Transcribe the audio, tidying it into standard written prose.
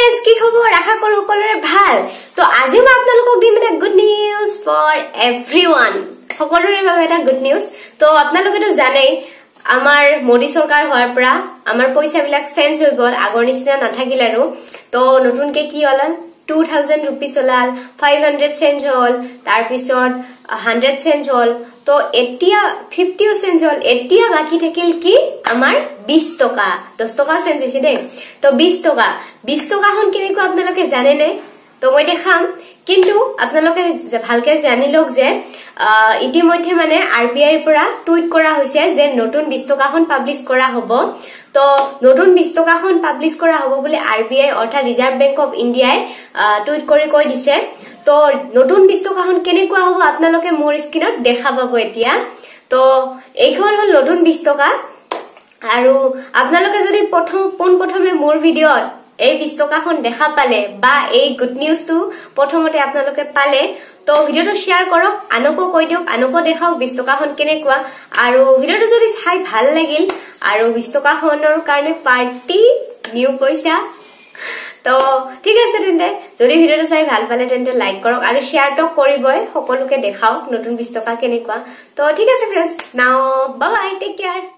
friends की खबर आशा करू সকলোৰে ভাল তো আজি মই আপোনালোকক দিম এটা গুড নিউজ ফৰ एवरीवन সকলোৰে বাবে এটা গুড নিউজ তো আপোনালোকে তো জানেই আমাৰ মোদী সৰকাৰ হোৱাৰ পৰা আমাৰ পইচা বিলাক চেঞ্জ হৈ গল আগৰ নিচিনা নাথাকিল আৰু তো নতুনকে কি হলাল 2000 रुपीस ওলাল 500 চেঞ্জ হল তাৰ পিছত 100 চেঞ্জ হল তো এতিয়া 50 চেঞ্জ হল এতিয়া বাকি থাকিল কি আমাৰ 20 টকা 10 টকা চেঞ্জ হৈছে দে তো 20 টকা হন কেনেকৈ আপোনালোকে জানে নে তো মই দেখাম কিন্তু আপোনালোকে ভালকে জানি লওক যে ইতিমধ্যে মানে RBI পৰা টুইট কৰা হৈছে যে নতুন 20 টকাখন পাবলিশ কৰা হ'ব তো নতুন 20 টকাখন পাবলিশ কৰা হ'ব বুলি RBI অৰ্থাৎ ৰিজাৰ্ভ বেংক অফ ইণ্ডিয়াই টুইট কৰি কৈ দিছে তো নতুন 20 টকাখন কেনেকুৱা হ'ব আপোনালোকে মোৰ স্ক্ৰিনত দেখা পাব এতিয়া তো এইখন হল নতুন 20 টকা আৰু আপোনালোকে যদি প্ৰথমে মোৰ ভিডিঅ'ত এই 20 টকাখন দেখা পালে বা এই গুড নিউজটো প্ৰথমতে আপোনালোকে পালে তো ভিডিওটো শেয়াৰ কৰক আনকো কৈ দিওক আনকো দেখাও 20 টকাখন কেনেকুৱা আৰু ভিডিওটো যদি চাই ভাল লাগিল আৰু 20 টকাখনৰ কাৰণে পাৰ্টি নিউ পইচা তো ঠিক আছে তেন্তে যদি ভিডিওটো চাই ভাল পালে তেন্তে লাইক কৰক আৰু শেয়াৰ তো কৰিবই সকলোকে দেখাও নতুন 20 টকা কেনেকুৱা তো ঠিক আছে फ्रेंड्स নাও বাই বাই টেক কেয়াৰ